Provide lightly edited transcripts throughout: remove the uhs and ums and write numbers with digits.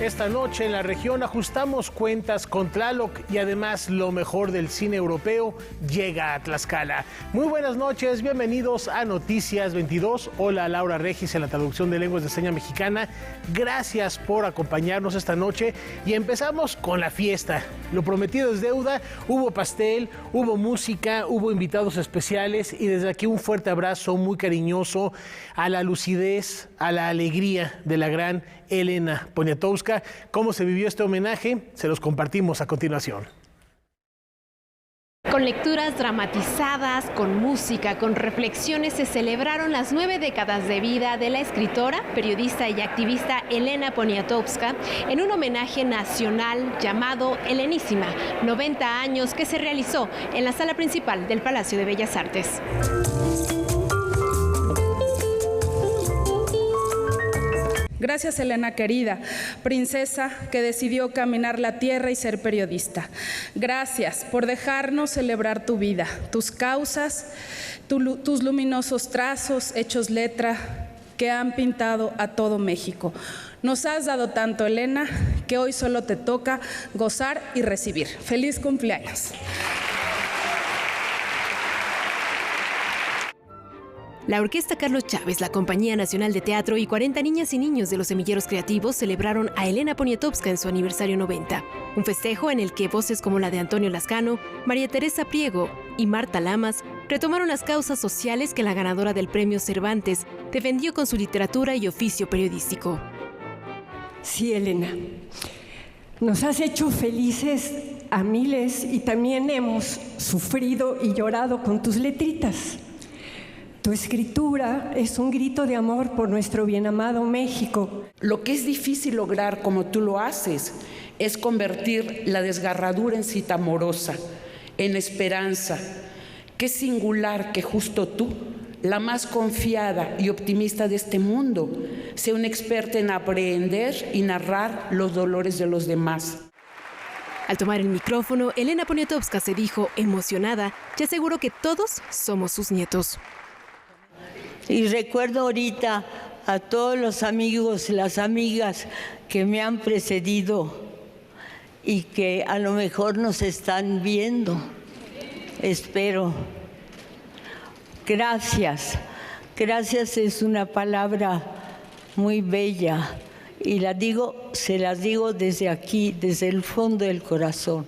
Esta noche en la región ajustamos cuentas con Tlaloc y además lo mejor del cine europeo llega a Tlaxcala. Muy buenas noches, bienvenidos a Noticias 22. Hola, Laura Regis en la traducción de lenguas de seña mexicana. Gracias por acompañarnos esta noche y empezamos con la fiesta. Lo prometido es deuda, hubo pastel, hubo música, hubo invitados especiales y desde aquí un fuerte abrazo muy cariñoso a la lucidez, a la alegría de la gran Elena Poniatowska. ¿Cómo se vivió este homenaje? Se los compartimos a continuación. Con lecturas dramatizadas, con música, con reflexiones, se celebraron las 9 décadas de vida de la escritora, periodista y activista Elena Poniatowska en un homenaje nacional llamado Helenísima, 90 años, que se realizó en la sala principal del Palacio de Bellas Artes. Gracias, Elena querida, princesa que decidió caminar la tierra y ser periodista. Gracias por dejarnos celebrar tu vida, tus causas, tus luminosos trazos hechos letra que han pintado a todo México. Nos has dado tanto, Elena, que hoy solo te toca gozar y recibir. ¡Feliz cumpleaños! La Orquesta Carlos Chávez, la Compañía Nacional de Teatro y 40 niñas y niños de los semilleros creativos celebraron a Elena Poniatowska en su aniversario 90. Un festejo en el que voces como la de Antonio Lascano, María Teresa Priego y Marta Lamas retomaron las causas sociales que la ganadora del Premio Cervantes defendió con su literatura y oficio periodístico. Sí, Elena, nos has hecho felices a miles y también hemos sufrido y llorado con tus letritas. Tu escritura es un grito de amor por nuestro bien amado México. Lo que es difícil lograr, como tú lo haces, es convertir la desgarradura en cita amorosa, en esperanza. Qué singular que justo tú, la más confiada y optimista de este mundo, sea una experta en aprender y narrar los dolores de los demás. Al tomar el micrófono, Elena Poniatowska se dijo emocionada y aseguró que todos somos sus nietos. Y recuerdo ahorita a todos los amigos y las amigas que me han precedido y que a lo mejor nos están viendo. Espero. Gracias. Gracias es una palabra muy bella y se las digo desde aquí, desde el fondo del corazón.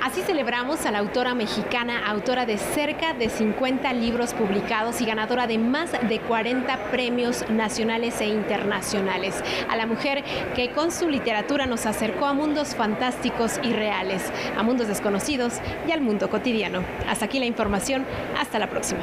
Así celebramos a la autora mexicana, autora de cerca de 50 libros publicados y ganadora de más de 40 premios nacionales e internacionales. A la mujer que con su literatura nos acercó a mundos fantásticos y reales, a mundos desconocidos y al mundo cotidiano. Hasta aquí la información. Hasta la próxima.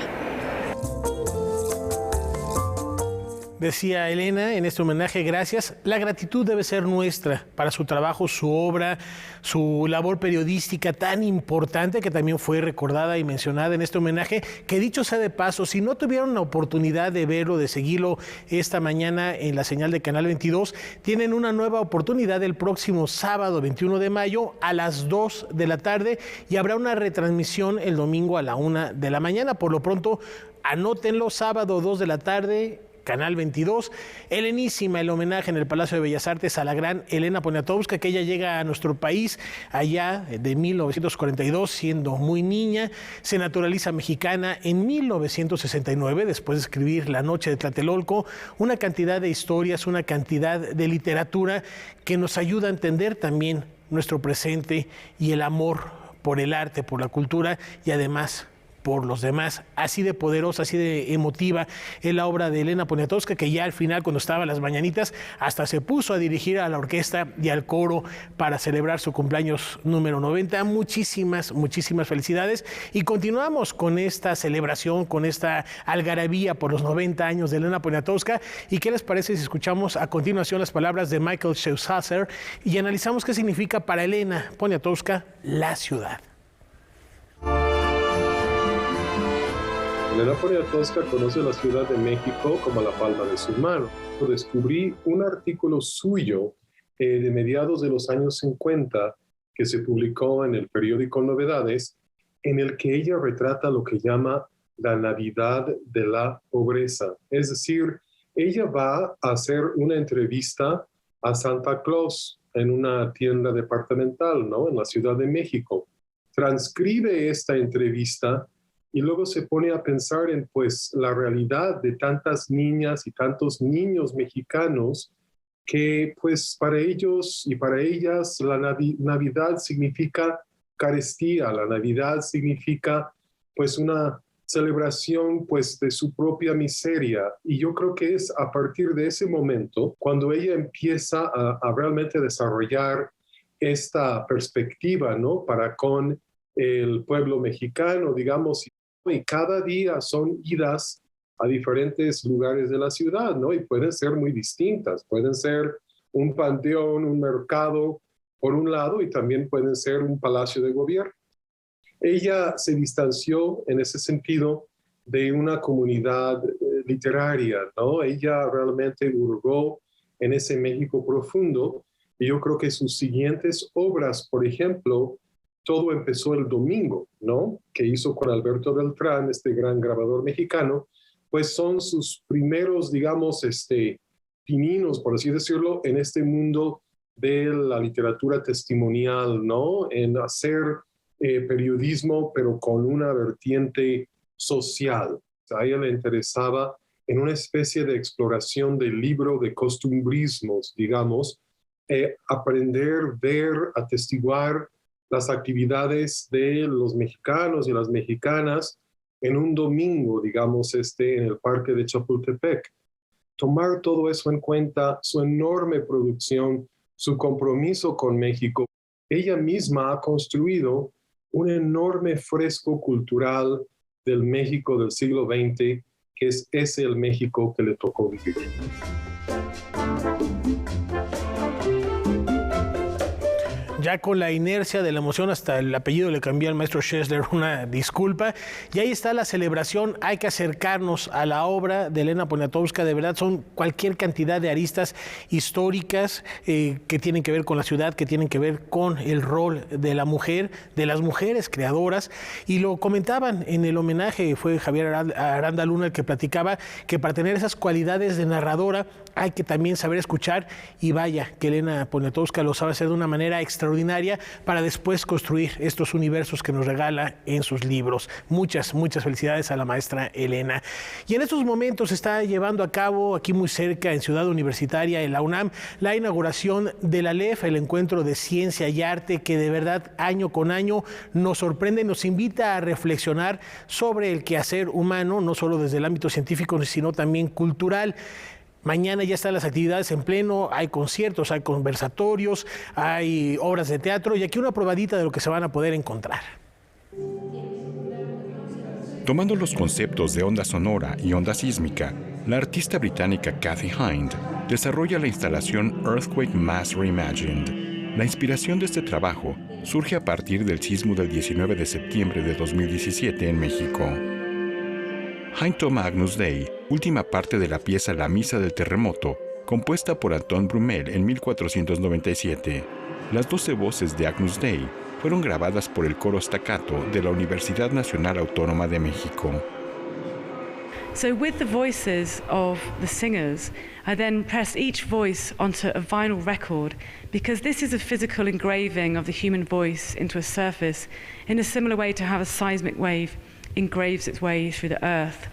Decía Elena en este homenaje, gracias. La gratitud debe ser nuestra para su trabajo, su obra, su labor periodística tan importante que también fue recordada y mencionada en este homenaje, que dicho sea de paso, si no tuvieron la oportunidad de verlo, de seguirlo esta mañana en la señal de Canal 22, tienen una nueva oportunidad el próximo sábado 21 de mayo a las 2 de la tarde y habrá una retransmisión el domingo a la 1 de la mañana. Por lo pronto, anótenlo, sábado 2 de la tarde, Canal 22, Helenísima, el homenaje en el Palacio de Bellas Artes a la gran Elena Poniatowska, que ella llega a nuestro país allá de 1942, siendo muy niña, se naturaliza mexicana en 1969, después de escribir La Noche de Tlatelolco, una cantidad de historias, una cantidad de literatura que nos ayuda a entender también nuestro presente y el amor por el arte, por la cultura y además por los demás. Así de poderosa, así de emotiva es la obra de Elena Poniatowska, que ya al final, cuando estaba en las mañanitas, hasta se puso a dirigir a la orquesta y al coro para celebrar su cumpleaños número 90. Muchísimas felicidades. Y continuamos con esta celebración, con esta algarabía por los 90 años de Elena Poniatowska. ¿Y qué les parece si escuchamos a continuación las palabras de Michael Schaushazer y analizamos qué significa para Elena Poniatowska la ciudad? Elena Poniatowska conoce la Ciudad de México como la palma de su mano. Descubrí un artículo suyo de mediados de los años 50 que se publicó en el periódico Novedades, en el que ella retrata lo que llama la Navidad de la pobreza. Es decir, ella va a hacer una entrevista a Santa Claus en una tienda departamental, ¿no? En la Ciudad de México. Transcribe esta entrevista y luego se pone a pensar en, pues, la realidad de tantas niñas y tantos niños mexicanos que, pues, para ellos y para ellas la Navidad significa carestía, la Navidad significa, pues, una celebración, pues, de su propia miseria. Y yo creo que es a partir de ese momento cuando ella empieza a realmente desarrollar esta perspectiva, ¿no? Para con el pueblo mexicano, digamos, y cada día son idas a diferentes lugares de la ciudad, ¿no? Y pueden ser muy distintas, pueden ser un panteón, un mercado, por un lado, y también pueden ser un palacio de gobierno. Ella se distanció en ese sentido de una comunidad literaria, ¿no? Ella realmente hurgó en ese México profundo, y yo creo que sus siguientes obras, por ejemplo, Todo empezó el domingo, ¿no? Que hizo con Alberto Beltrán, este gran grabador mexicano, pues son sus primeros, digamos, pininos, por así decirlo, en este mundo de la literatura testimonial, ¿no? En hacer periodismo, pero con una vertiente social. A ella le interesaba en una especie de exploración del libro de costumbrismos, digamos, aprender, ver, atestiguar las actividades de los mexicanos y las mexicanas en un domingo, digamos, en el parque de Chapultepec. Tomar todo eso en cuenta, su enorme producción, su compromiso con México. Ella misma ha construido un enorme fresco cultural del México del siglo XX, que es ese el México que le tocó vivir. Ya con la inercia de la emoción, hasta el apellido le cambié al maestro Schesler, una disculpa. Y ahí está la celebración. Hay que acercarnos a la obra de Elena Poniatowska. De verdad, son cualquier cantidad de aristas históricas que tienen que ver con la ciudad, que tienen que ver con el rol de la mujer, de las mujeres creadoras. Y lo comentaban en el homenaje, fue Javier Aranda Luna el que platicaba que para tener esas cualidades de narradora hay que también saber escuchar. Y vaya, que Elena Poniatowska lo sabe hacer de una manera extraordinaria para después construir estos universos que nos regala en sus libros. Muchas, muchas felicidades a la maestra Elena. Y en estos momentos se está llevando a cabo aquí muy cerca, en Ciudad Universitaria, en la UNAM, la inauguración de la LEF, el Encuentro de Ciencia y Arte, que de verdad año con año nos sorprende, nos invita a reflexionar sobre el quehacer humano, no solo desde el ámbito científico, sino también cultural. Mañana ya están las actividades en pleno, hay conciertos, hay conversatorios, hay obras de teatro y aquí una probadita de lo que se van a poder encontrar. Tomando los conceptos de onda sonora y onda sísmica, la artista británica Kathy Hind desarrolla la instalación Earthquake Mass Reimagined. La inspiración de este trabajo surge a partir del sismo del 19 de septiembre de 2017 en México. Hind toma Agnus Dei, última parte de la pieza La Misa del Terremoto, compuesta por Anton Brummel en 1497. Las 12 voces de Agnus Dei fueron grabadas por el coro staccato de la Universidad Nacional Autónoma de México. So with the voices of the singers, I then pressed each voice onto a vinyl record because this is a physical engraving of the human voice into a surface in a similar way to how a seismic wave engraves its way through the earth.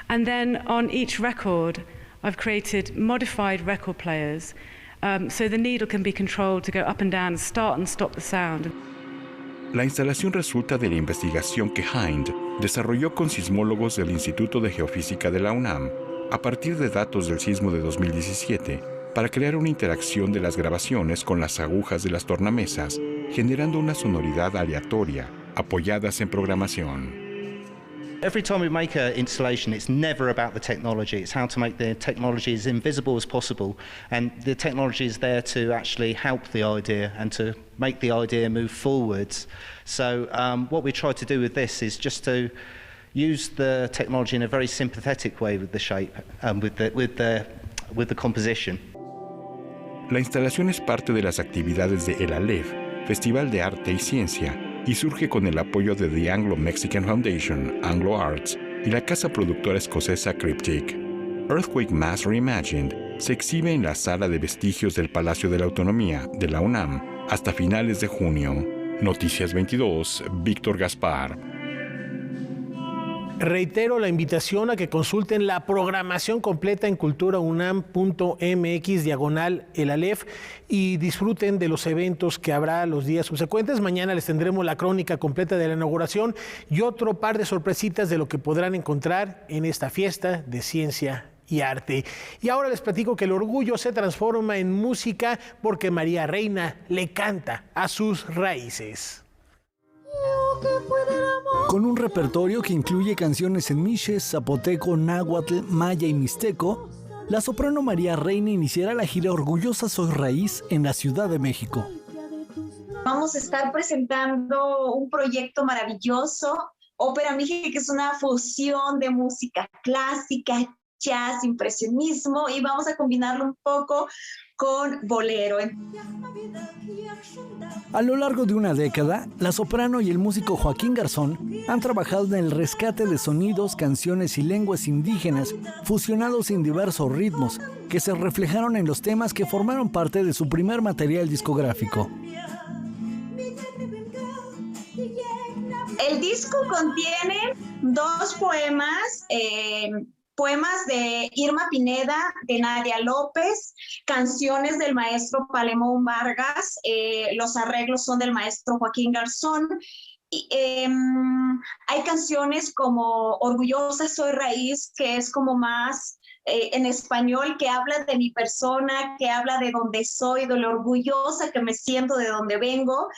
And then on each record, I've created modified record players so the needle can be controlled to go up and down, start and stop the sound. La instalación resulta de la investigación que Hind desarrolló con sismólogos del Instituto de Geofísica de la UNAM a partir de datos del sismo de 2017 para crear una interacción de las grabaciones con las agujas de las tornamesas, generando una sonoridad aleatoria, apoyadas en programación. Every time we make an installation, it's never about the technology. It's how to make the technology as invisible as possible. And the technology is there to actually help the idea and to make the idea move forwards. So what we try to do with this is just to use the technology in a very sympathetic way with the shape and with the composition. La instalación es parte de las actividades de el ALEF, Festival de Arte y Ciencia, y surge con el apoyo de The Anglo-Mexican Foundation, Anglo Arts, y la casa productora escocesa Cryptic. Earthquake Mass Reimagined se exhibe en la Sala de Vestigios del Palacio de la Autonomía de la UNAM hasta finales de junio. Noticias 22, Víctor Gaspar. Reitero la invitación a que consulten la programación completa en culturaunam.mx/el Aleph y disfruten de los eventos que habrá los días subsecuentes. Mañana les tendremos la crónica completa de la inauguración y otro par de sorpresitas de lo que podrán encontrar en esta fiesta de ciencia y arte. Y ahora les platico que el orgullo se transforma en música porque María Reina le canta a sus raíces. Con un repertorio que incluye canciones en mixe, zapoteco, náhuatl, maya y mixteco, la soprano María Reina iniciará la gira Orgullosa Soy Raíz en la Ciudad de México. Vamos a estar presentando un proyecto maravilloso, Ópera Mije, que es una fusión de música clásica, jazz, impresionismo, y vamos a combinarlo un poco con bolero. A lo largo de una década, la soprano y el músico Joaquín Garzón han trabajado en el rescate de sonidos, canciones y lenguas indígenas fusionados en diversos ritmos que se reflejaron en los temas que formaron parte de su primer material discográfico. El disco contiene 2 poemas, poemas de Irma Pineda, de Nadia López, canciones del maestro Palemón Vargas, los arreglos son del maestro Joaquín Garzón. Y, hay canciones como Orgullosa Soy Raíz, que es como más en español, que habla de mi persona, que habla de dónde soy, de lo orgullosa que me siento de dónde vengo.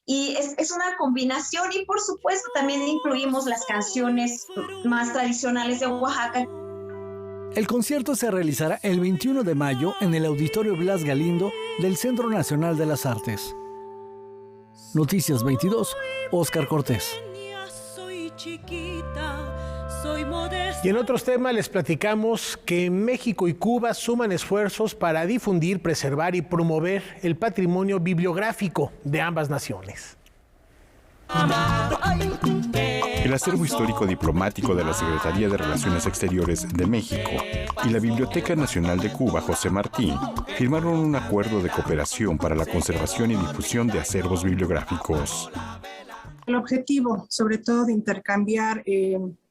Y es una combinación, y por supuesto también incluimos las canciones más tradicionales de Oaxaca. El concierto se realizará el 21 de mayo en el Auditorio Blas Galindo del Centro Nacional de las Artes. Noticias 22, Óscar Cortés. Y en otros temas les platicamos que México y Cuba suman esfuerzos para difundir, preservar y promover el patrimonio bibliográfico de ambas naciones. El acervo histórico diplomático de la Secretaría de Relaciones Exteriores de México y la Biblioteca Nacional de Cuba, José Martí, firmaron un acuerdo de cooperación para la conservación y difusión de acervos bibliográficos. El objetivo, sobre todo, de intercambiar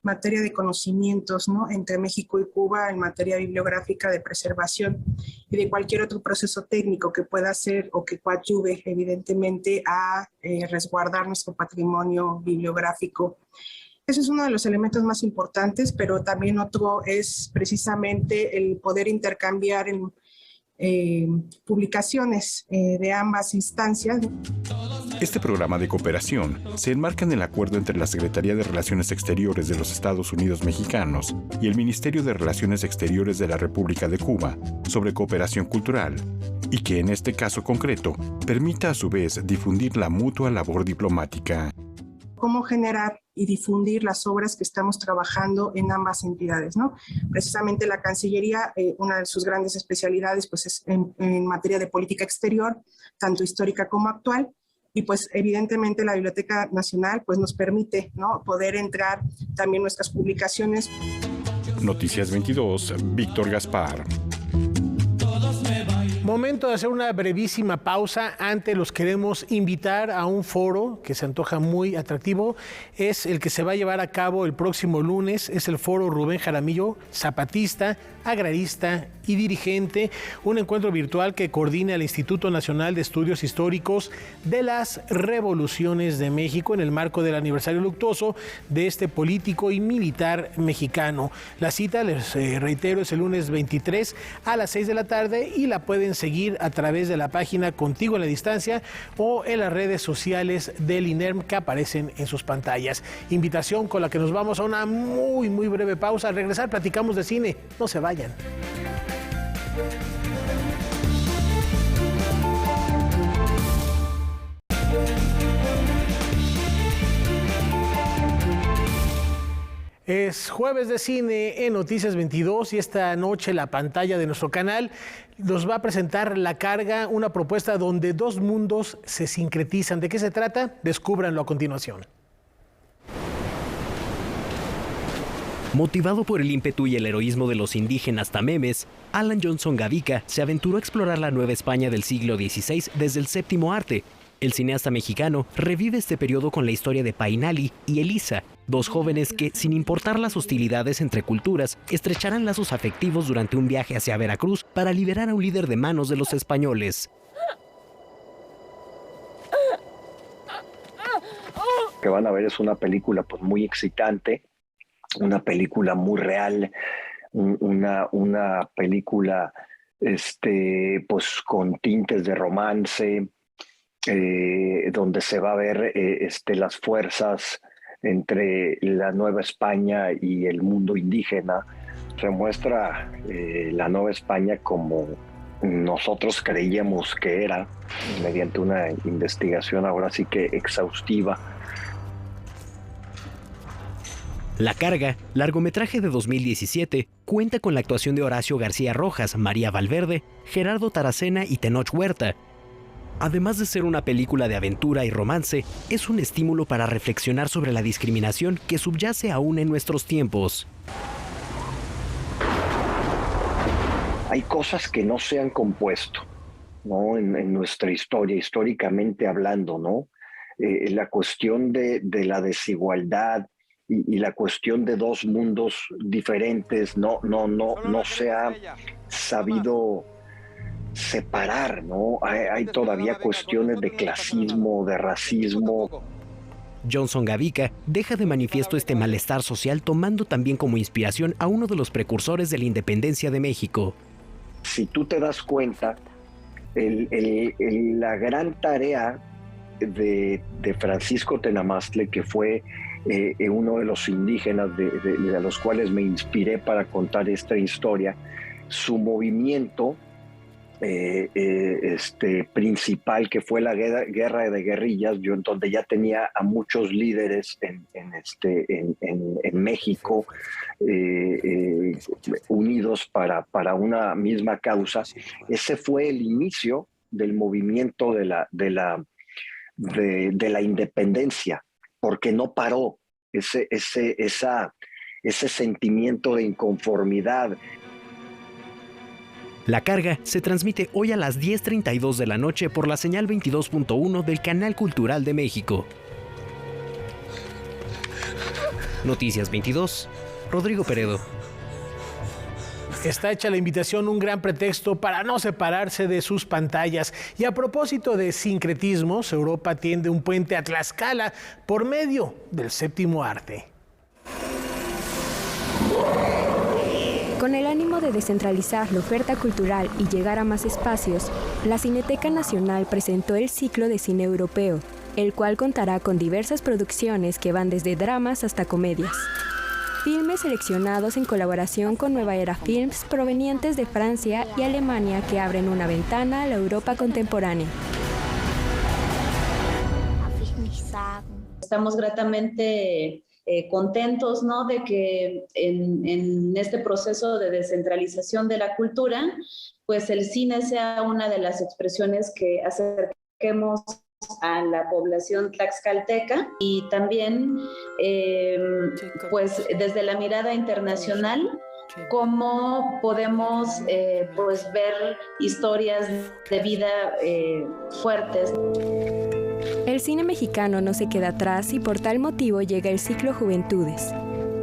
materia de conocimientos, ¿no?, entre México y Cuba en materia bibliográfica, de preservación y de cualquier otro proceso técnico que pueda hacer o que coadyuve, evidentemente, a resguardar nuestro patrimonio bibliográfico. Ese es uno de los elementos más importantes, pero también otro es precisamente el poder intercambiar en publicaciones de ambas instancias. Este programa de cooperación se enmarca en el acuerdo entre la Secretaría de Relaciones Exteriores de los Estados Unidos Mexicanos y el Ministerio de Relaciones Exteriores de la República de Cuba sobre cooperación cultural, y que en este caso concreto permita a su vez difundir la mutua labor diplomática. Cómo generar y difundir las obras que estamos trabajando en ambas entidades, ¿no? Precisamente la Cancillería, una de sus grandes especialidades, pues es en materia de política exterior, tanto histórica como actual, y pues evidentemente la Biblioteca Nacional pues nos permite, ¿no?, poder entrar también nuestras publicaciones. Noticias 22, Víctor Gaspar. Momento de hacer una brevísima pausa. Antes los queremos invitar a un foro que se antoja muy atractivo. Es el que se va a llevar a cabo el próximo lunes. Es el foro Rubén Jaramillo, zapatista, agrarista y dirigente. Un encuentro virtual que coordina el Instituto Nacional de Estudios Históricos de las Revoluciones de México en el marco del aniversario luctuoso de este político y militar mexicano. La cita, les reitero, es el lunes 23 a las 6 de la tarde y la pueden seguir a través de la página Contigo en la Distancia o en las redes sociales del INERM que aparecen en sus pantallas. Invitación con la que nos vamos a una muy breve pausa. Al regresar platicamos de cine. No se vayan. Es jueves de cine en Noticias 22 y esta noche la pantalla de nuestro canal nos va a presentar La Carga, una propuesta donde dos mundos se sincretizan. ¿De qué se trata? Descúbranlo a continuación. Motivado por el ímpetu y el heroísmo de los indígenas tamemes, Alan Johnson Gavica se aventuró a explorar la Nueva España del siglo XVI desde el séptimo arte. El cineasta mexicano revive este periodo con la historia de Painali y Elisa, dos jóvenes que, sin importar las hostilidades entre culturas, estrecharán lazos afectivos durante un viaje hacia Veracruz para liberar a un líder de manos de los españoles. Lo que van a ver es una película pues muy excitante, una película muy real, una película pues con tintes de romance, donde se va a ver las fuerzas entre la Nueva España y el mundo indígena. Se muestra la Nueva España como nosotros creíamos que era, mediante una investigación ahora sí que exhaustiva. La Carga, largometraje de 2017, cuenta con la actuación de Horacio García Rojas, María Valverde, Gerardo Taracena y Tenoch Huerta. Además de ser una película de aventura y romance, es un estímulo para reflexionar sobre la discriminación que subyace aún en nuestros tiempos. Hay cosas que no se han compuesto, ¿no? En nuestra historia, históricamente hablando, ¿no? La cuestión de la desigualdad y la cuestión de dos mundos diferentes no se ha sabido separar, ¿no? Hay todavía cuestiones de clasismo, de racismo. Johnson Gavica deja de manifiesto este malestar social tomando también como inspiración a uno de los precursores de la independencia de México. Si tú te das cuenta, la gran tarea de Francisco Tenamastle, que fue uno de los indígenas de los cuales me inspiré para contar esta historia, su movimiento principal, que fue la guerra de guerrillas, donde ya tenía a muchos líderes en México unidos para una misma causa. Ese fue el inicio del movimiento de la independencia, porque no paró ese sentimiento de inconformidad. La Carga se transmite hoy a las 10:32 de la noche por la señal 22.1 del Canal Cultural de México. Noticias 22, Rodrigo Peredo. Está hecha la invitación, un gran pretexto para no separarse de sus pantallas. Y a propósito de sincretismos, Europa tiende un puente a Tlaxcala por medio del séptimo arte. Con el ánimo de descentralizar la oferta cultural y llegar a más espacios, la Cineteca Nacional presentó el ciclo de cine europeo, el cual contará con diversas producciones que van desde dramas hasta comedias. Filmes seleccionados en colaboración con Nueva Era Films provenientes de Francia y Alemania que abren una ventana a la Europa contemporánea. Estamos gratamente contentos, ¿no?, de que en este proceso de descentralización de la cultura, pues el cine sea una de las expresiones que acerquemos a la población tlaxcalteca y también, pues desde la mirada internacional, cómo podemos pues ver historias de vida fuertes. El cine mexicano no se queda atrás y por tal motivo llega el ciclo Juventudes,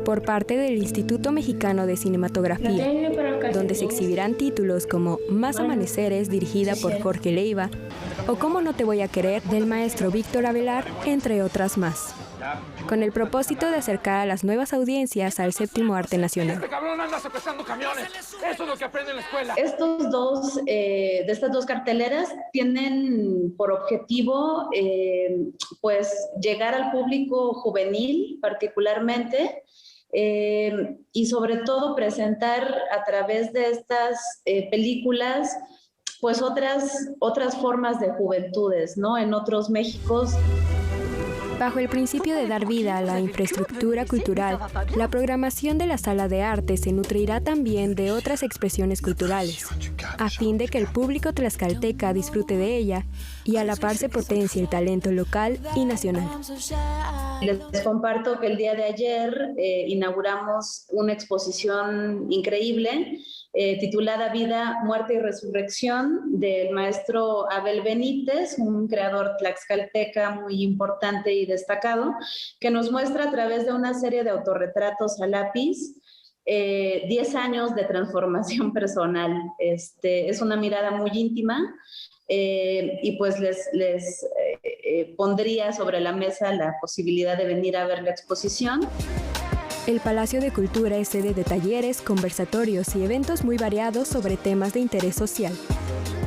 por parte del Instituto Mexicano de Cinematografía, donde se exhibirán títulos como Más Amaneceres, dirigida por Jorge Leiva, o Cómo no te voy a querer, del maestro Víctor Avelar, entre otras más, con el propósito de acercar a las nuevas audiencias al séptimo arte nacional. ¡Este cabrón anda secuestrando camiones! ¡Eso es lo que aprende en la escuela! De estas dos carteleras tienen por objetivo pues llegar al público juvenil particularmente, y sobre todo presentar a través de estas películas pues otras formas de juventudes, ¿no?, en otros Méxicos. Bajo el principio de dar vida a la infraestructura cultural, la programación de la sala de arte se nutrirá también de otras expresiones culturales, a fin de que el público tlaxcalteca disfrute de ella y a la par se potencie el talento local y nacional. Les comparto que el día de ayer inauguramos una exposición increíble titulada Vida, Muerte y Resurrección del maestro Abel Benítez, un creador tlaxcalteca muy importante y destacado, que nos muestra a través de una serie de autorretratos a lápiz 10 años de transformación personal. Es una mirada muy íntima y pues les pondría sobre la mesa la posibilidad de venir a ver la exposición. El Palacio de Cultura es sede de talleres, conversatorios y eventos muy variados sobre temas de interés social.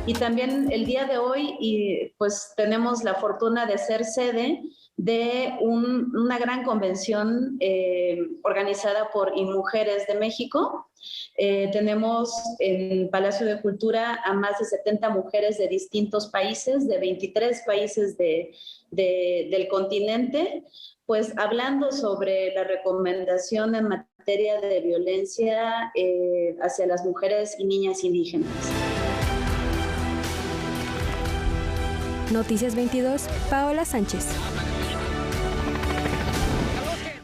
Y también el día de hoy pues tenemos la fortuna de ser sede de una gran convención organizada por InMujeres de México. Tenemos en Palacio de Cultura a más de 70 mujeres de distintos países, de 23 países del continente, pues hablando sobre la recomendación en materia de violencia hacia las mujeres y niñas indígenas. Noticias 22, Paola Sánchez.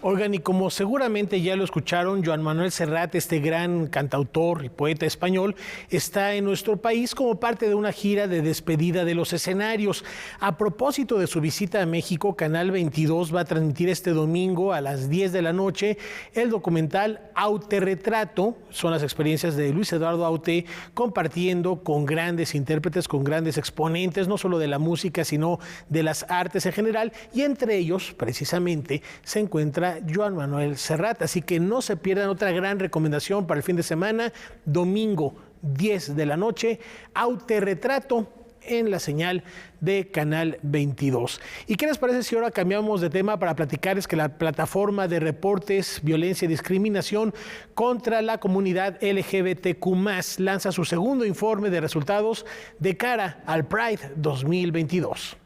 Oigan, y como seguramente ya lo escucharon, Joan Manuel Serrat, este gran cantautor y poeta español, está en nuestro país como parte de una gira de despedida de los escenarios. A propósito de su visita a México, Canal 22 va a transmitir este domingo a las 10 de la noche el documental Autorretrato. Son las experiencias de Luis Eduardo Aute compartiendo con grandes intérpretes, con grandes exponentes, no solo de la música, sino de las artes en general. Y entre ellos, precisamente, se encuentra Joan Manuel Serrat, así que no se pierdan otra gran recomendación para el fin de semana, domingo 10 de la noche, Autorretrato en la señal de Canal 22. ¿Y qué les parece si ahora cambiamos de tema para platicarles que la plataforma de reportes, violencia y discriminación contra la comunidad LGBTQ+, lanza su segundo informe de resultados de cara al Pride 2022?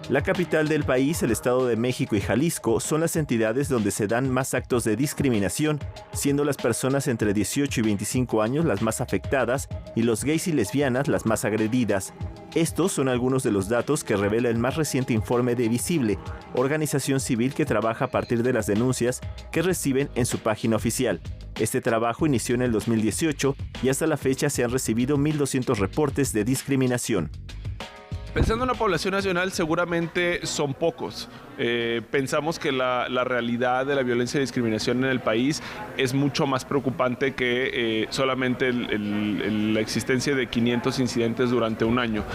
La capital del país, el Estado de México y Jalisco son las entidades donde se dan más actos de discriminación, siendo las personas entre 18 y 25 años las más afectadas y los gays y lesbianas las más agredidas. Estos son algunos de los datos que revela el más reciente informe de Visible, organización civil que trabaja a partir de las denuncias que reciben en su página oficial. Este trabajo inició en el 2018 y hasta la fecha se han recibido 1.200 reportes de discriminación. Pensando en la población nacional, seguramente son pocos. Pensamos que la realidad de la violencia y discriminación en el país es mucho más preocupante que solamente la existencia de 500 incidentes durante un año.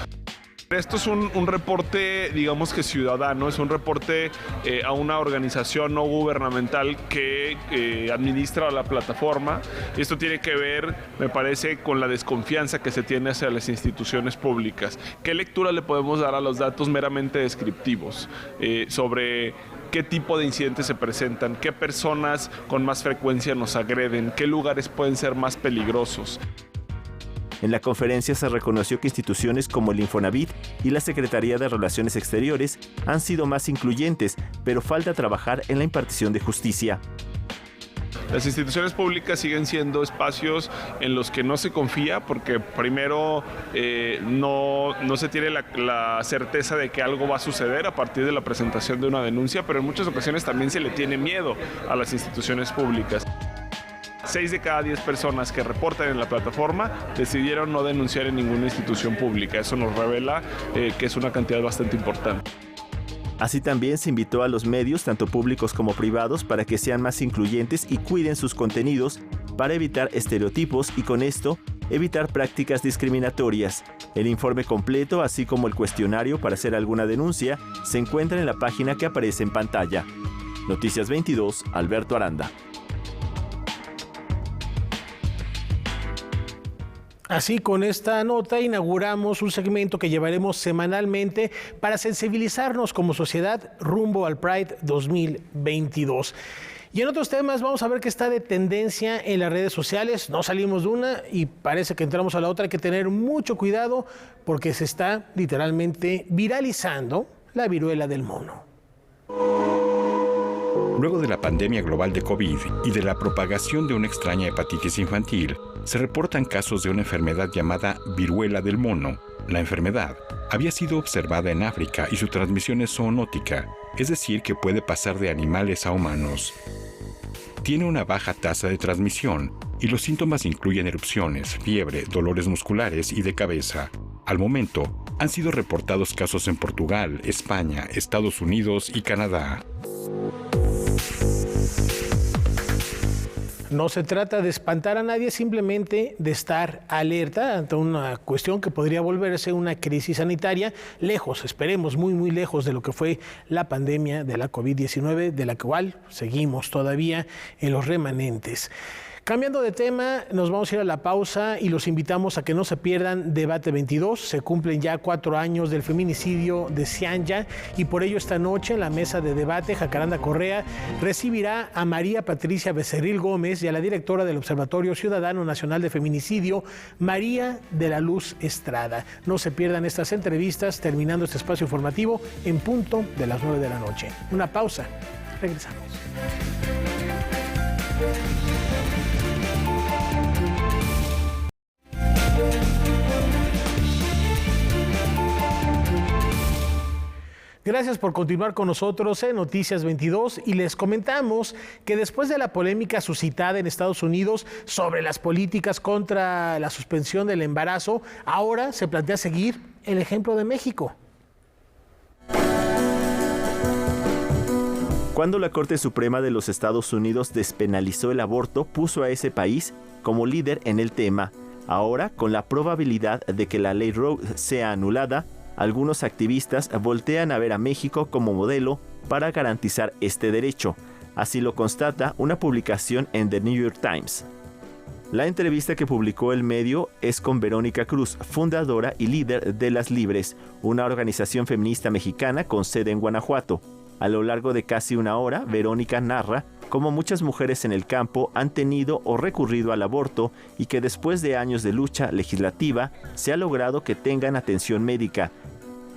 Esto es un reporte, digamos que ciudadano, es un reporte a una organización no gubernamental que administra la plataforma. Esto tiene que ver, me parece, con la desconfianza que se tiene hacia las instituciones públicas. ¿Qué lectura le podemos dar a los datos meramente descriptivos sobre qué tipo de incidentes se presentan, qué personas con más frecuencia nos agreden, qué lugares pueden ser más peligrosos? En la conferencia se reconoció que instituciones como el Infonavit y la Secretaría de Relaciones Exteriores han sido más incluyentes, pero falta trabajar en la impartición de justicia. Las instituciones públicas siguen siendo espacios en los que no se confía porque primero no se tiene la certeza de que algo va a suceder a partir de la presentación de una denuncia, pero en muchas ocasiones también se le tiene miedo a las instituciones públicas. 6 de cada 10 personas que reportan en la plataforma decidieron no denunciar en ninguna institución pública. Eso nos revela que es una cantidad bastante importante. Así también se invitó a los medios, tanto públicos como privados, para que sean más incluyentes y cuiden sus contenidos para evitar estereotipos y con esto evitar prácticas discriminatorias. El informe completo, así como el cuestionario para hacer alguna denuncia, se encuentra en la página que aparece en pantalla. Noticias 22, Alberto Aranda. Así, con esta nota inauguramos un segmento que llevaremos semanalmente para sensibilizarnos como sociedad rumbo al Pride 2022. Y en otros temas vamos a ver que está de tendencia en las redes sociales. No salimos de una y parece que entramos a la otra. Hay que tener mucho cuidado porque se está literalmente viralizando la viruela del mono. Luego de la pandemia global de COVID y de la propagación de una extraña hepatitis infantil, se reportan casos de una enfermedad llamada viruela del mono. La enfermedad había sido observada en África y su transmisión es zoonótica, es decir, que puede pasar de animales a humanos. Tiene una baja tasa de transmisión y los síntomas incluyen erupciones, fiebre, dolores musculares y de cabeza. Al momento, han sido reportados casos en Portugal, España, Estados Unidos y Canadá. No se trata de espantar a nadie, simplemente de estar alerta ante una cuestión que podría volverse una crisis sanitaria, lejos, esperemos, muy, muy lejos de lo que fue la pandemia de la COVID-19, de la cual seguimos todavía en los remanentes. Cambiando de tema, nos vamos a ir a la pausa y los invitamos a que no se pierdan Debate 22. Se cumplen ya 4 años del feminicidio de Xianya y por ello esta noche en la mesa de debate Jacaranda Correa recibirá a María Patricia Becerril Gómez y a la directora del Observatorio Ciudadano Nacional de Feminicidio, María de la Luz Estrada. No se pierdan estas entrevistas terminando este espacio informativo en punto de las 9 de la noche. Una pausa. Regresamos. Gracias por continuar con nosotros en Noticias 22 y les comentamos que después de la polémica suscitada en Estados Unidos sobre las políticas contra la suspensión del embarazo, ahora se plantea seguir el ejemplo de México. Cuando la Corte Suprema de los Estados Unidos despenalizó el aborto, puso a ese país como líder en el tema. Ahora, con la probabilidad de que la ley Roe sea anulada, algunos activistas voltean a ver a México como modelo para garantizar este derecho. Así lo constata una publicación en The New York Times. La entrevista que publicó el medio es con Verónica Cruz, fundadora y líder de Las Libres, una organización feminista mexicana con sede en Guanajuato. A lo largo de casi una hora, Verónica narra cómo muchas mujeres en el campo han tenido o recurrido al aborto y que después de años de lucha legislativa se ha logrado que tengan atención médica.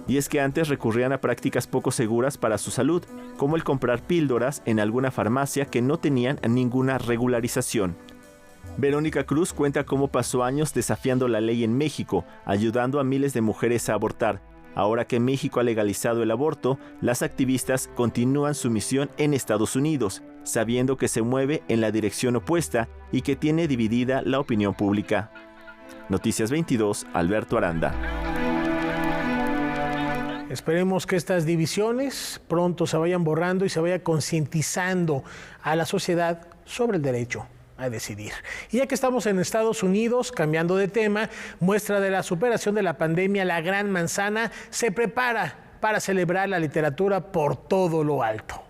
Y es que antes recurrían a prácticas poco seguras para su salud, como el comprar píldoras en alguna farmacia que no tenían ninguna regularización. Verónica Cruz cuenta cómo pasó años desafiando la ley en México, ayudando a miles de mujeres a abortar. Ahora que México ha legalizado el aborto, las activistas continúan su misión en Estados Unidos, sabiendo que se mueve en la dirección opuesta y que tiene dividida la opinión pública. Noticias 22, Alberto Aranda. Esperemos que estas divisiones pronto se vayan borrando y se vaya concientizando a la sociedad sobre el derecho a decidir. Y ya que estamos en Estados Unidos, cambiando de tema, muestra de la superación de la pandemia, la Gran Manzana se prepara para celebrar la literatura por todo lo alto.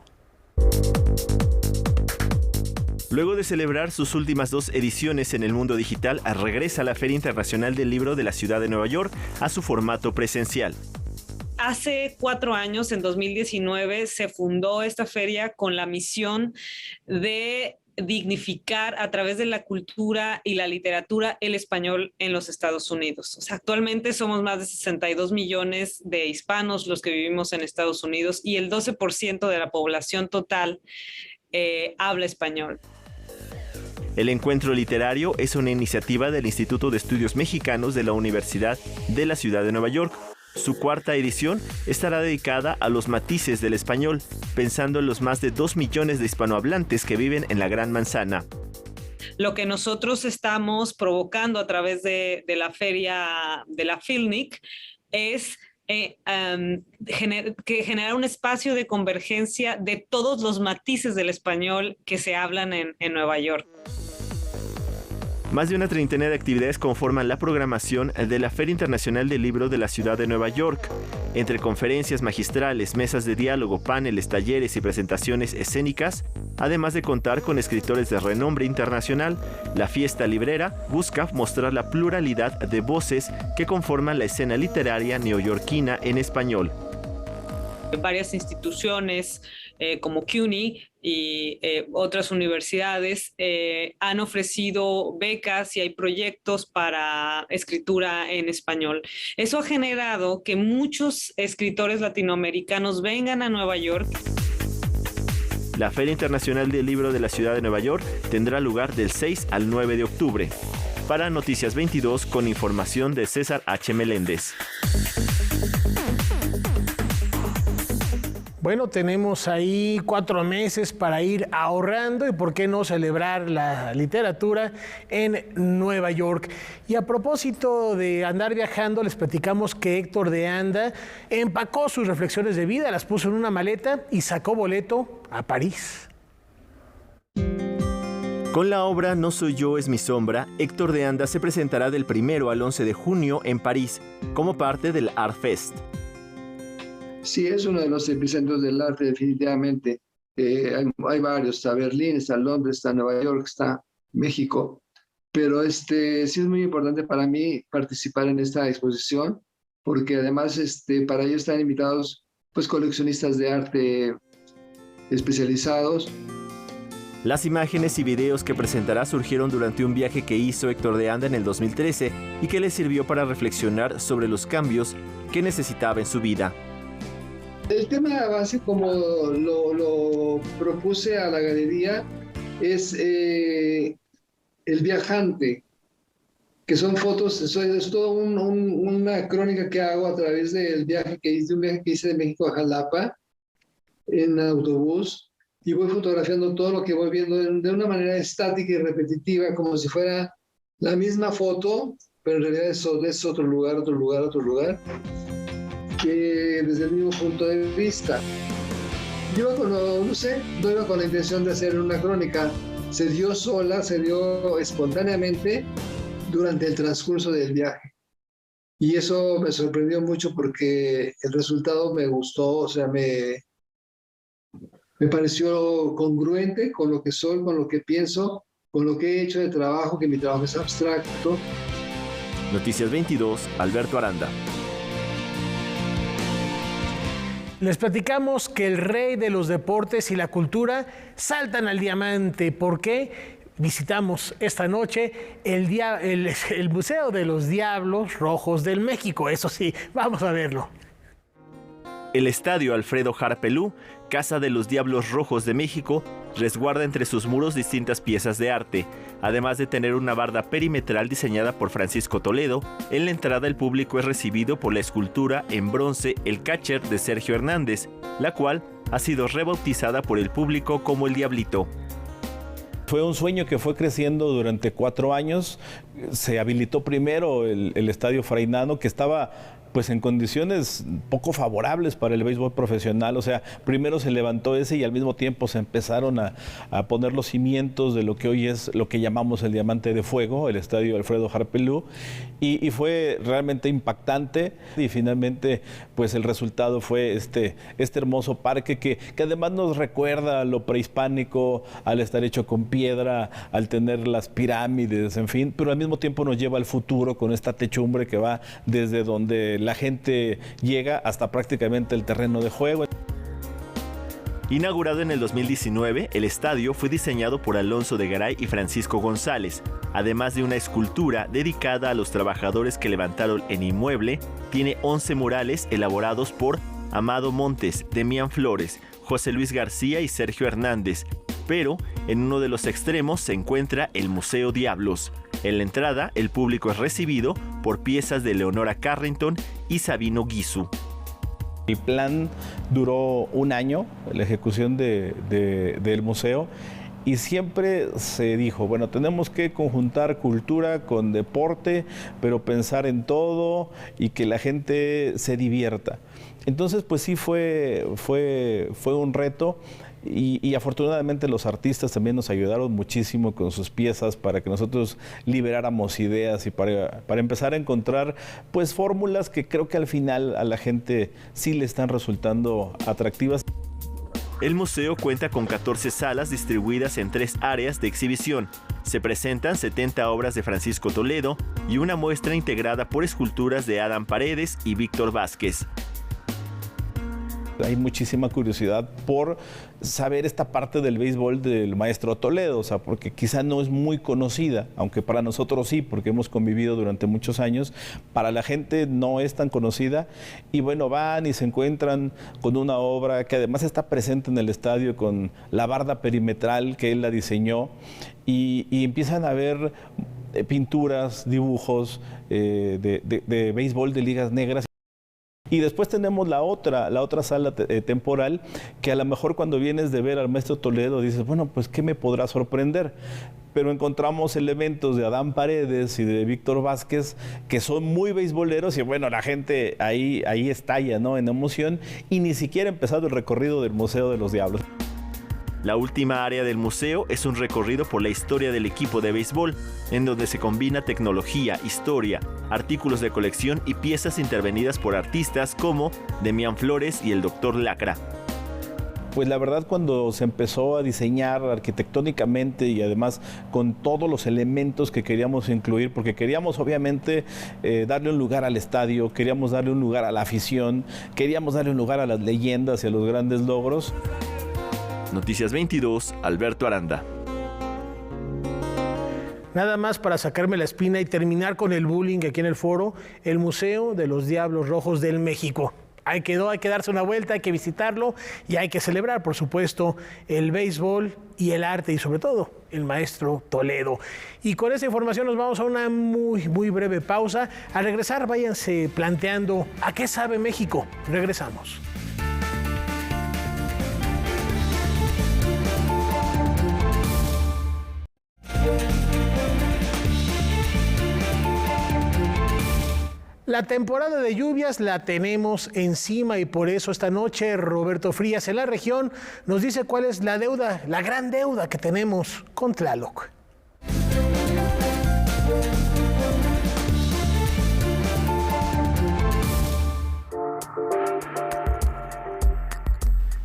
Luego de celebrar sus últimas 2 ediciones en el mundo digital, regresa la Feria Internacional del Libro de la Ciudad de Nueva York a su formato presencial. Hace 4 años, en 2019, se fundó esta feria con la misión de dignificar a través de la cultura y la literatura el español en los Estados Unidos. O sea, actualmente somos más de 62 millones de hispanos los que vivimos en Estados Unidos y el 12% de la población total habla español. El encuentro literario es una iniciativa del Instituto de Estudios Mexicanos de la Universidad de la Ciudad de Nueva York. Su 4ª edición estará dedicada a los matices del español, pensando en los más de 2 millones de hispanohablantes que viven en la Gran Manzana. Lo que nosotros estamos provocando a través de la feria de la FILNIC es generar un espacio de convergencia de todos los matices del español que se hablan en Nueva York. Más de una treintena de actividades conforman la programación de la Feria Internacional del Libro de la Ciudad de Nueva York. Entre conferencias magistrales, mesas de diálogo, paneles, talleres y presentaciones escénicas, además de contar con escritores de renombre internacional, la fiesta librera busca mostrar la pluralidad de voces que conforman la escena literaria neoyorquina en español. Varias instituciones como CUNY y otras universidades han ofrecido becas y hay proyectos para escritura en español. Eso ha generado que muchos escritores latinoamericanos vengan a Nueva York. La Feria Internacional del Libro de la Ciudad de Nueva York tendrá lugar del 6 al 9 de octubre. Para Noticias 22, con información de César H. Meléndez. Bueno, tenemos ahí 4 meses para ir ahorrando y por qué no celebrar la literatura en Nueva York. Y a propósito de andar viajando, les platicamos que Héctor de Anda empacó sus reflexiones de vida, las puso en una maleta y sacó boleto a París. Con la obra No soy yo, es mi sombra, Héctor de Anda se presentará del 1 al 11 de junio en París como parte del Art Fest. Sí, es uno de los epicentros del arte, definitivamente. Hay varios, está Berlín, está Londres, está Nueva York, está México. Pero sí es muy importante para mí participar en esta exposición, porque además para ello están invitados pues, coleccionistas de arte especializados. Las imágenes y videos que presentará surgieron durante un viaje que hizo Héctor de Anda en el 2013 y que le sirvió para reflexionar sobre los cambios que necesitaba en su vida. El tema base, como lo propuse a la galería, es el viajante, que son fotos, es toda una crónica que hago a través del viaje que hice, un viaje que hice de México a Jalapa en autobús, y voy fotografiando todo lo que voy viendo de una manera estática y repetitiva, como si fuera la misma foto, pero en realidad es otro lugar, que desde el mismo punto de vista. Yo no iba con la intención de hacer una crónica, se dio sola, se dio espontáneamente durante el transcurso del viaje. Y eso me sorprendió mucho porque el resultado me gustó, o sea, me pareció congruente con lo que soy, con lo que pienso, con lo que he hecho de trabajo, que mi trabajo es abstracto. Noticias 22, Alberto Aranda. Les platicamos que el rey de los deportes y la cultura saltan al diamante. ¿Por qué? Visitamos esta noche el Museo de los Diablos Rojos del México. Eso sí, vamos a verlo. El Estadio Alfredo Harpelú, Casa de los Diablos Rojos de México, resguarda entre sus muros distintas piezas de arte, además de tener una barda perimetral diseñada por Francisco Toledo. En la entrada el público es recibido por la escultura en bronce El Catcher de Sergio Hernández, la cual ha sido rebautizada por el público como El Diablito. Fue un sueño que fue creciendo durante 4 años. Se habilitó primero el Estadio Fray Nano, que estaba pues en condiciones poco favorables para el béisbol profesional. O sea, primero se levantó ese y al mismo tiempo se empezaron a poner los cimientos de lo que hoy es lo que llamamos el Diamante de Fuego, el Estadio Alfredo Harpelú, y fue realmente impactante. Y finalmente pues el resultado fue este hermoso parque que además nos recuerda a lo prehispánico, al estar hecho con piedra, al tener las pirámides, en fin, pero al mismo tiempo nos lleva al futuro con esta techumbre que va desde donde la gente llega hasta prácticamente el terreno de juego. Inaugurado en el 2019, el estadio fue diseñado por Alonso de Garay y Francisco González. Además de una escultura dedicada a los trabajadores que levantaron el inmueble, tiene 11 murales elaborados por Amado Montes, Demián Flores, José Luis García y Sergio Hernández. Pero en uno de los extremos se encuentra el Museo Diablos. En la entrada, el público es recibido por piezas de Leonora Carrington y Sabino Guizu. El plan duró 1 año, la ejecución del museo, y siempre se dijo, bueno, tenemos que conjuntar cultura con deporte, pero pensar en todo y que la gente se divierta. Entonces, pues sí fue un reto. Y afortunadamente los artistas también nos ayudaron muchísimo con sus piezas para que nosotros liberáramos ideas y para empezar a encontrar pues fórmulas que creo que al final a la gente sí le están resultando atractivas. El museo cuenta con 14 salas distribuidas en 3 áreas de exhibición. Se presentan 70 obras de Francisco Toledo y una muestra integrada por esculturas de Adam Paredes y Víctor Vázquez. Hay muchísima curiosidad por saber esta parte del béisbol del maestro Toledo, o sea, porque quizá no es muy conocida, aunque para nosotros sí, porque hemos convivido durante muchos años, para la gente no es tan conocida, y bueno, van y se encuentran con una obra que además está presente en el estadio con la barda perimetral que él la diseñó, y empiezan a ver pinturas, dibujos de béisbol de ligas negras. Y después tenemos la otra sala temporal, que a lo mejor cuando vienes de ver al maestro Toledo dices, bueno, pues ¿qué me podrá sorprender? Pero encontramos elementos de Adán Paredes y de Víctor Vázquez que son muy beisboleros, y bueno, la gente ahí estalla, ¿no?, en emoción, y ni siquiera ha empezado el recorrido del Museo de los Diablos. La última área del museo es un recorrido por la historia del equipo de béisbol, en donde se combina tecnología, historia, artículos de colección y piezas intervenidas por artistas como Demián Flores y el Dr. Lacra. Pues la verdad, cuando se empezó a diseñar arquitectónicamente y además con todos los elementos que queríamos incluir, porque queríamos obviamente darle un lugar al estadio, queríamos darle un lugar a la afición, queríamos darle un lugar a las leyendas y a los grandes logros. Noticias 22, Alberto Aranda. Nada más para sacarme la espina y terminar con el bullying aquí en el foro, el Museo de los Diablos Rojos del México. Ahí quedó, hay que darse una vuelta, hay que visitarlo y hay que celebrar, por supuesto, el béisbol y el arte y sobre todo el maestro Toledo. Y con esta información nos vamos a una muy breve pausa. Al regresar, váyanse planteando ¿a qué sabe México? Regresamos. La temporada de lluvias la tenemos encima y por eso esta noche Roberto Frías en la región nos dice cuál es la deuda, la gran deuda que tenemos con Tlaloc.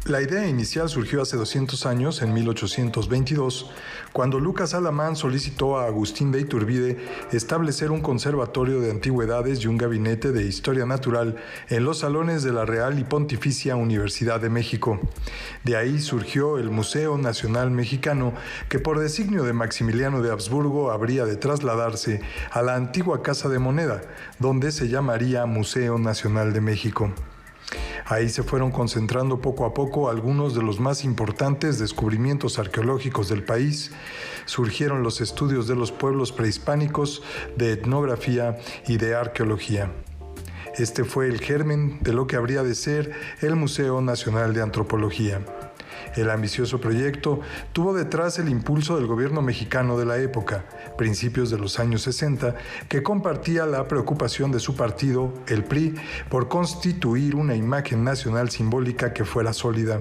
La idea inicial surgió hace 200 años, en 1822, cuando Lucas Alamán solicitó a Agustín de Iturbide establecer un conservatorio de antigüedades y un gabinete de historia natural en los salones de la Real y Pontificia Universidad de México. De ahí surgió el Museo Nacional Mexicano, que por designio de Maximiliano de Habsburgo habría de trasladarse a la antigua Casa de Moneda, donde se llamaría Museo Nacional de México. Ahí se fueron concentrando poco a poco algunos de los más importantes descubrimientos arqueológicos del país. Surgieron los estudios de los pueblos prehispánicos, de etnografía y de arqueología. Este fue el germen de lo que habría de ser el Museo Nacional de Antropología. El ambicioso proyecto tuvo detrás el impulso del gobierno mexicano de la época, principios de los años 60, que compartía la preocupación de su partido, el PRI, por constituir una imagen nacional simbólica que fuera sólida.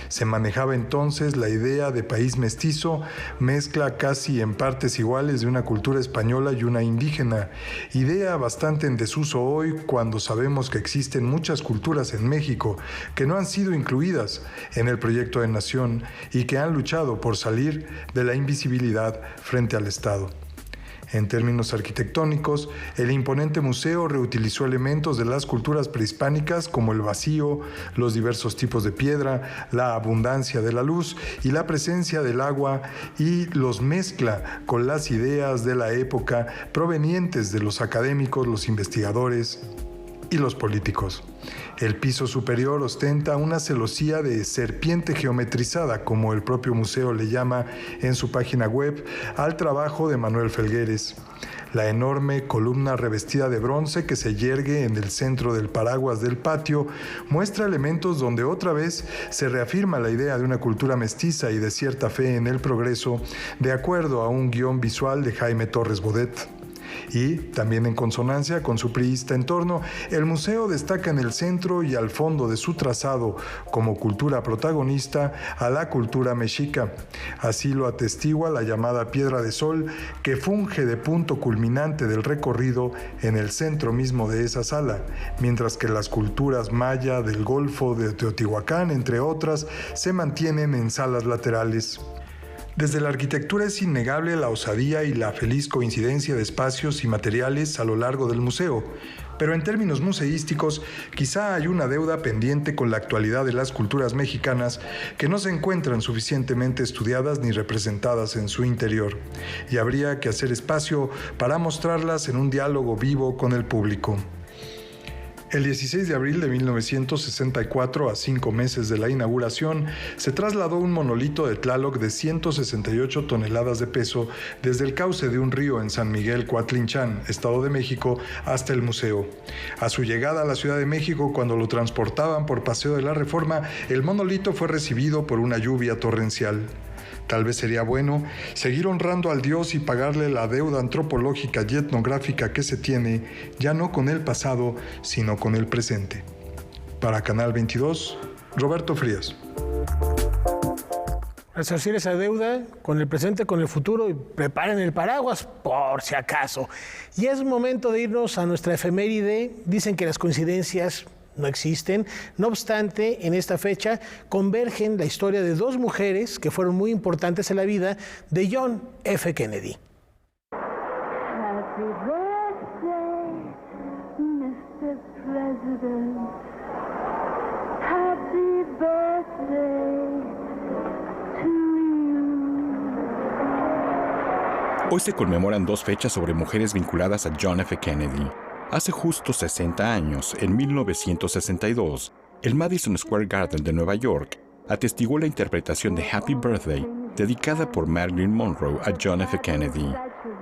Se manejaba entonces la idea de país mestizo, mezcla casi en partes iguales de una cultura española y una indígena, idea bastante en desuso hoy cuando sabemos que existen muchas culturas en México que no han sido incluidas en el proyecto de nación y que han luchado por salir de la invisibilidad frente al Estado. En términos arquitectónicos, el imponente museo reutilizó elementos de las culturas prehispánicas como el vacío, los diversos tipos de piedra, la abundancia de la luz y la presencia del agua, y los mezcla con las ideas de la época provenientes de los académicos, los investigadores y los políticos. El piso superior ostenta una celosía de serpiente geometrizada, como el propio museo le llama en su página web, al trabajo de Manuel Felgueres. La enorme columna revestida de bronce que se yergue en el centro del paraguas del patio muestra elementos donde otra vez se reafirma la idea de una cultura mestiza y de cierta fe en el progreso, de acuerdo a un guión visual de Jaime Torres Bodet. Y, también en consonancia con su priista entorno, el museo destaca en el centro y al fondo de su trazado como cultura protagonista a la cultura mexica. Así lo atestigua la llamada Piedra de Sol, que funge de punto culminante del recorrido en el centro mismo de esa sala, mientras que las culturas maya del Golfo de Teotihuacán, entre otras, se mantienen en salas laterales. Desde la arquitectura es innegable la osadía y la feliz coincidencia de espacios y materiales a lo largo del museo. Pero en términos museísticos, quizá hay una deuda pendiente con la actualidad de las culturas mexicanas que no se encuentran suficientemente estudiadas ni representadas en su interior, y habría que hacer espacio para mostrarlas en un diálogo vivo con el público. El 16 de abril de 1964, a 5 meses de la inauguración, se trasladó un monolito de Tlaloc de 168 toneladas de peso desde el cauce de un río en San Miguel, Coatlinchán, Estado de México, hasta el museo. A su llegada a la Ciudad de México, cuando lo transportaban por Paseo de la Reforma, el monolito fue recibido por una lluvia torrencial. Tal vez sería bueno seguir honrando al dios y pagarle la deuda antropológica y etnográfica que se tiene, ya no con el pasado, sino con el presente. Para Canal 22, Roberto Frías. Resarcir esa deuda con el presente, con el futuro, y preparen el paraguas por si acaso. Y es momento de irnos a nuestra efeméride. Dicen que las coincidencias no existen. No obstante, en esta fecha convergen la historia de dos mujeres que fueron muy importantes en la vida de John F. Kennedy. Happy birthday, Mr. President. Happy birthday to you. Hoy se conmemoran dos fechas sobre mujeres vinculadas a John F. Kennedy. Hace justo 60 años, en 1962, el Madison Square Garden de Nueva York atestiguó la interpretación de Happy Birthday dedicada por Marilyn Monroe a John F. Kennedy.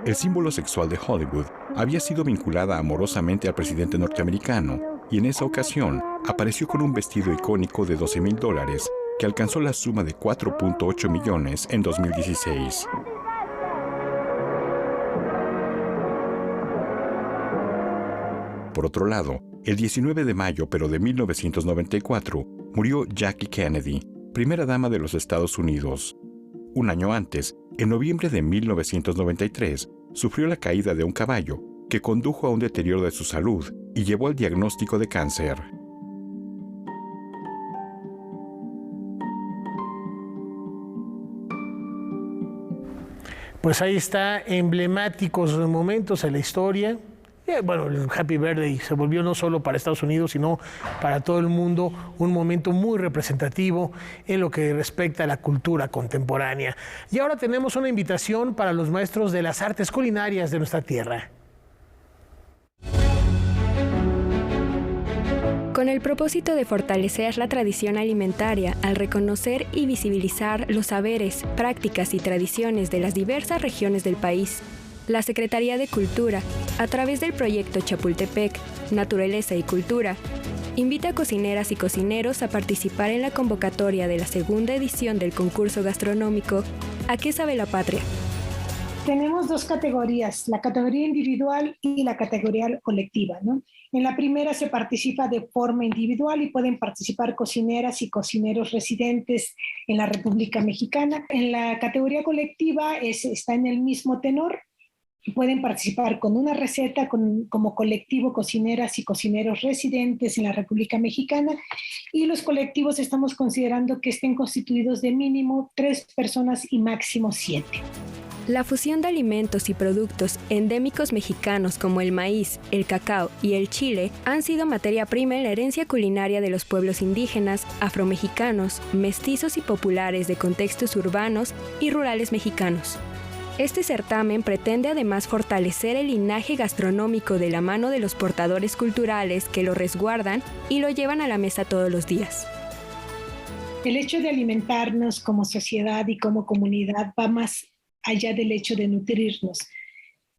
El símbolo sexual de Hollywood había sido vinculada amorosamente al presidente norteamericano y en esa ocasión apareció con un vestido icónico de $12,000 que alcanzó la suma de 4.8 millones en 2016. Por otro lado, el 19 de mayo, pero de 1994, murió Jackie Kennedy, primera dama de los Estados Unidos. Un año antes, en noviembre de 1993, sufrió la caída de un caballo que condujo a un deterioro de su salud y llevó al diagnóstico de cáncer. Pues ahí está, emblemáticos momentos en la historia. Bueno, el Happy Birthday se volvió no solo para Estados Unidos, sino para todo el mundo un momento muy representativo en lo que respecta a la cultura contemporánea. Y ahora tenemos una invitación para los maestros de las artes culinarias de nuestra tierra. Con el propósito de fortalecer la tradición alimentaria al reconocer y visibilizar los saberes, prácticas y tradiciones de las diversas regiones del país, la Secretaría de Cultura, a través del proyecto Chapultepec, Naturaleza y Cultura, invita a cocineras y cocineros a participar en la convocatoria de la segunda edición del concurso gastronómico ¿A qué sabe la patria? Tenemos dos categorías, la categoría individual y la categoría colectiva, ¿no? En la primera se participa de forma individual y pueden participar cocineras y cocineros residentes en la República Mexicana. En la categoría colectiva está en el mismo tenor. Pueden participar con una receta como colectivo cocineras y cocineros residentes en la República Mexicana, y los colectivos estamos considerando que estén constituidos de mínimo 3 personas y máximo 7. La fusión de alimentos y productos endémicos mexicanos como el maíz, el cacao y el chile han sido materia prima en la herencia culinaria de los pueblos indígenas, afromexicanos, mestizos y populares de contextos urbanos y rurales mexicanos. Este certamen pretende además fortalecer el linaje gastronómico de la mano de los portadores culturales que lo resguardan y lo llevan a la mesa todos los días. El hecho de alimentarnos como sociedad y como comunidad va más allá del hecho de nutrirnos.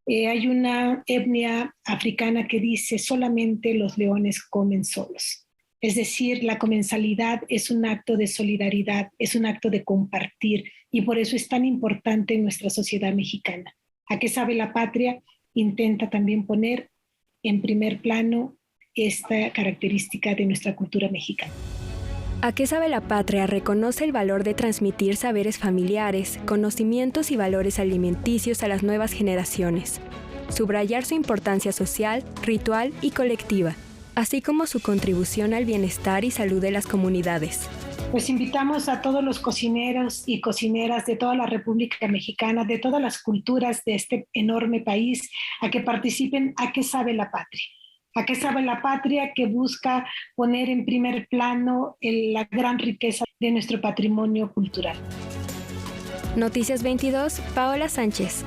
Hay una etnia africana que dice solamente los leones comen solos. Es decir, la comensalidad es un acto de solidaridad, es un acto de compartir, y por eso es tan importante en nuestra sociedad mexicana. ¿A qué sabe la patria? Intenta también poner en primer plano esta característica de nuestra cultura mexicana. ¿A qué sabe la patria? Reconoce el valor de transmitir saberes familiares, conocimientos y valores alimenticios a las nuevas generaciones, subrayar su importancia social, ritual y colectiva, así como su contribución al bienestar y salud de las comunidades. Pues invitamos a todos los cocineros y cocineras de toda la República Mexicana, de todas las culturas de este enorme país, a que participen a qué sabe la patria. Acá estaba la patria que busca poner en primer plano la gran riqueza de nuestro patrimonio cultural. Noticias 22, Paola Sánchez.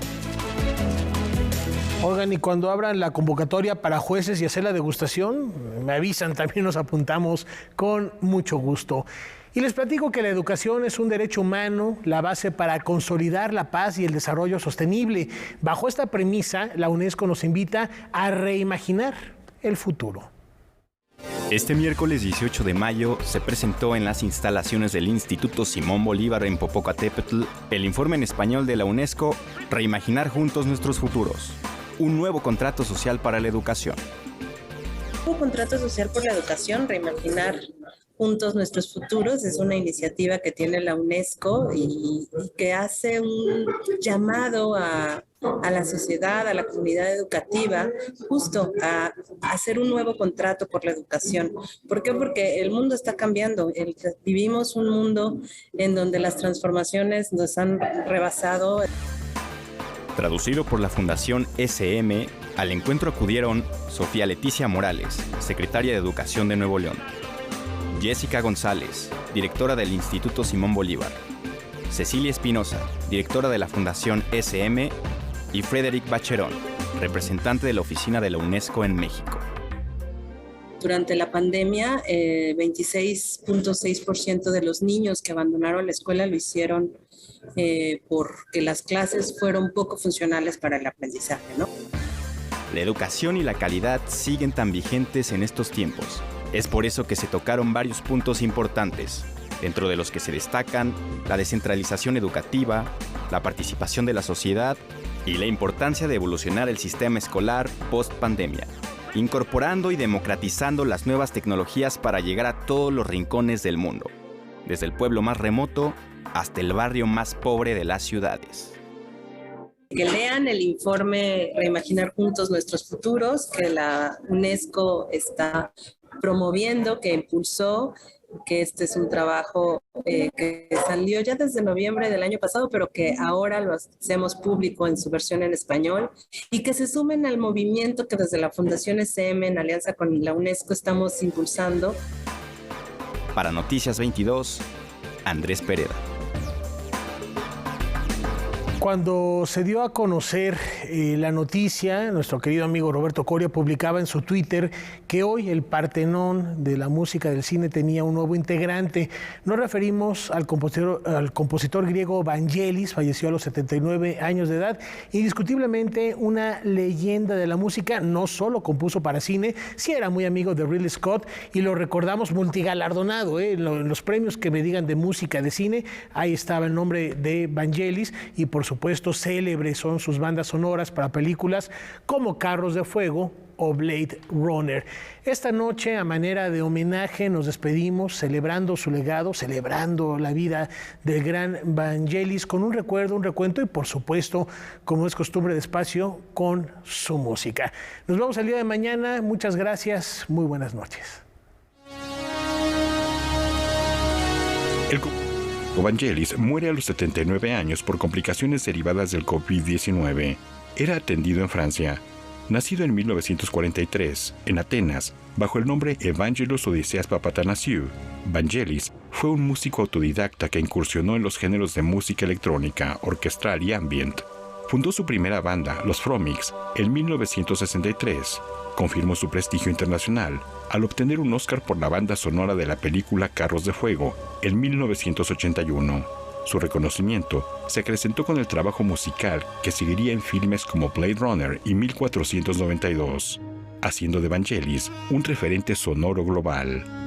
Oigan, y cuando abran la convocatoria para jueces y hacer la degustación, me avisan, también nos apuntamos con mucho gusto. Y les platico que la educación es un derecho humano, la base para consolidar la paz y el desarrollo sostenible. Bajo esta premisa, la UNESCO nos invita a reimaginar el futuro. Este miércoles 18 de mayo se presentó en las instalaciones del Instituto Simón Bolívar en Popocatépetl el informe en español de la UNESCO Reimaginar juntos nuestros futuros. Un nuevo contrato social para la educación. Un contrato social por la educación, reimaginar juntos nuestros futuros, es una iniciativa que tiene la UNESCO y que hace un llamado a la sociedad, a la comunidad educativa, justo a hacer un nuevo contrato por la educación. ¿Por qué? Porque el mundo está cambiando. Vivimos un mundo en donde las transformaciones nos han rebasado. Traducido por la Fundación SM, al encuentro acudieron Sofía Leticia Morales, secretaria de Educación de Nuevo León, Jessica González, directora del Instituto Simón Bolívar, Cecilia Espinosa, directora de la Fundación SM, y Frédéric Bacherón, representante de la Oficina de la UNESCO en México. Durante la pandemia, 26.6% de los niños que abandonaron la escuela lo hicieron porque las clases fueron poco funcionales para el aprendizaje, ¿no? La educación y la calidad siguen tan vigentes en estos tiempos. Es por eso que se tocaron varios puntos importantes, dentro de los que se destacan la descentralización educativa, la participación de la sociedad y la importancia de evolucionar el sistema escolar post-pandemia, incorporando y democratizando las nuevas tecnologías para llegar a todos los rincones del mundo, desde el pueblo más remoto hasta el barrio más pobre de las ciudades. Que lean el informe Reimaginar Juntos Nuestros Futuros, que la UNESCO está promoviendo, que impulsó, que este es un trabajo que salió ya desde noviembre del año pasado, pero que ahora lo hacemos público en su versión en español, y que se sumen al movimiento que desde la Fundación SM, en alianza con la UNESCO, estamos impulsando. Para Noticias 22, Andrés Pereda. Cuando se dio a conocer la noticia, nuestro querido amigo Roberto Coria publicaba en su Twitter que hoy el Partenón de la música del cine tenía un nuevo integrante. Nos referimos al compositor griego Vangelis, falleció a los 79 años de edad, indiscutiblemente una leyenda de la música. No solo compuso para cine, sí era muy amigo de Ridley Scott y lo recordamos multigalardonado. En los premios que me digan de música de cine, ahí estaba el nombre de Vangelis, y por supuesto célebres son sus bandas sonoras para películas como Carros de Fuego o Blade Runner. Esta noche, a manera de homenaje, nos despedimos celebrando su legado, celebrando la vida del gran Vangelis con un recuerdo, un recuento y, por supuesto, como es costumbre de Espacio, con su música. Nos vemos el día de mañana. Muchas gracias. Muy buenas noches. Vangelis muere a los 79 años por complicaciones derivadas del COVID-19. Era atendido en Francia. Nacido en 1943, en Atenas, bajo el nombre Evangelos Odiseas Papatanasiou, Vangelis fue un músico autodidacta que incursionó en los géneros de música electrónica, orquestral y ambient. Fundó su primera banda, los Fromics, en 1963. Confirmó su prestigio internacional al obtener un Oscar por la banda sonora de la película Carros de Fuego en 1981. Su reconocimiento se acrecentó con el trabajo musical que seguiría en filmes como Blade Runner y 1492, haciendo de Vangelis un referente sonoro global.